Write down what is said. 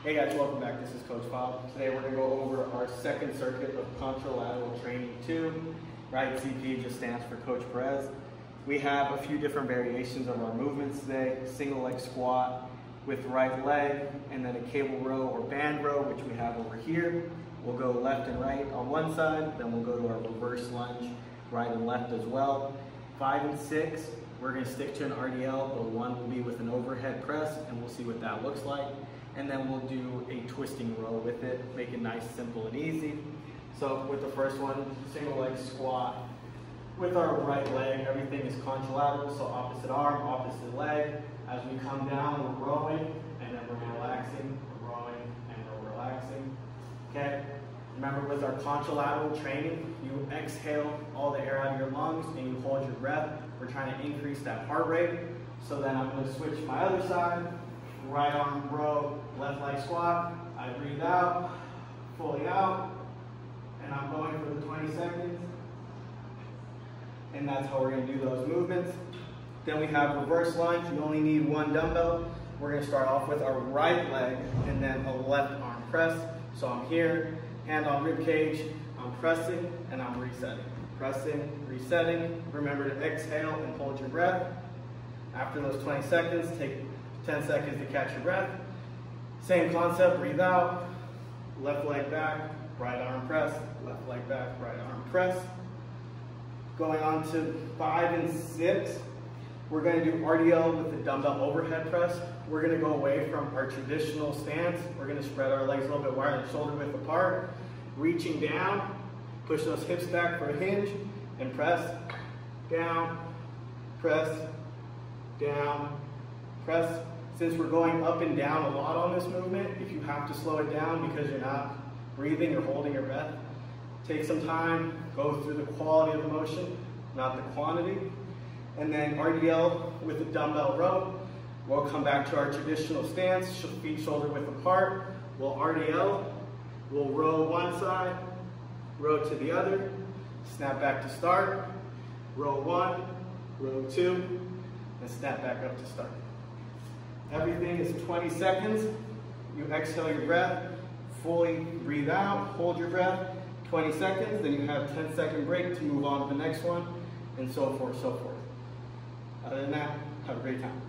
Hey guys, welcome back. This is Coach Bob. Today we're going to go over our second circuit of contralateral training 2. Right, CP just stands for Coach Perez. We have a few different variations of our movements today. Single leg squat with right leg, and then a cable row or band row, which we have over here. We'll go left and right on one side, then we'll go to our reverse lunge, right and left as well. 5 and 6, we're going to stick to an RDL, but 1 will be with an overhead press, and we'll see what that looks like. And then we'll do a twisting row with it, make it nice, simple, and easy. So with the first one, single leg squat. With our right leg, everything is contralateral, so opposite arm, opposite leg. As we come down, we're rowing, and then we're relaxing, we're rowing, and we're relaxing. Okay? Remember, with our contralateral training, you exhale all the air out of your lungs, and you hold your breath. We're trying to increase that heart rate. So then I'm going to switch my other side. Right arm row, left leg squat. I breathe out, fully out, and I'm going for the 20 seconds. And that's how we're going to do those movements. Then we have reverse lunge. You only need 1 dumbbell. We're going to start off with our right leg and then a left arm press. So I'm here, hand on rib cage, I'm pressing and I'm resetting. Pressing, resetting. Remember to exhale and hold your breath. After those 20 seconds, take 10 seconds to catch your breath. Same concept, breathe out, left leg back, right arm press, left leg back, right arm press. Going on to 5 and 6, we're going to do RDL with the dumbbell overhead press. We're going to go away from our traditional stance. We're going to spread our legs a little bit wider, shoulder width apart, reaching down, push those hips back for a hinge, and press, down, press, down, press. Since we're going up and down a lot on this movement, if you have to slow it down because you're not breathing or holding your breath, take some time, go through the quality of the motion, not the quantity. And then RDL with the dumbbell row. We'll come back to our traditional stance, feet shoulder width apart. We'll RDL, we'll row one side, row to the other, snap back to start, row 1, row 2, and snap back up to start. Everything is 20 seconds. You exhale your breath, fully breathe out, hold your breath, 20 seconds, then you have a 10-second break to move on to the next one, and so forth, so forth. Other than that, have a great time.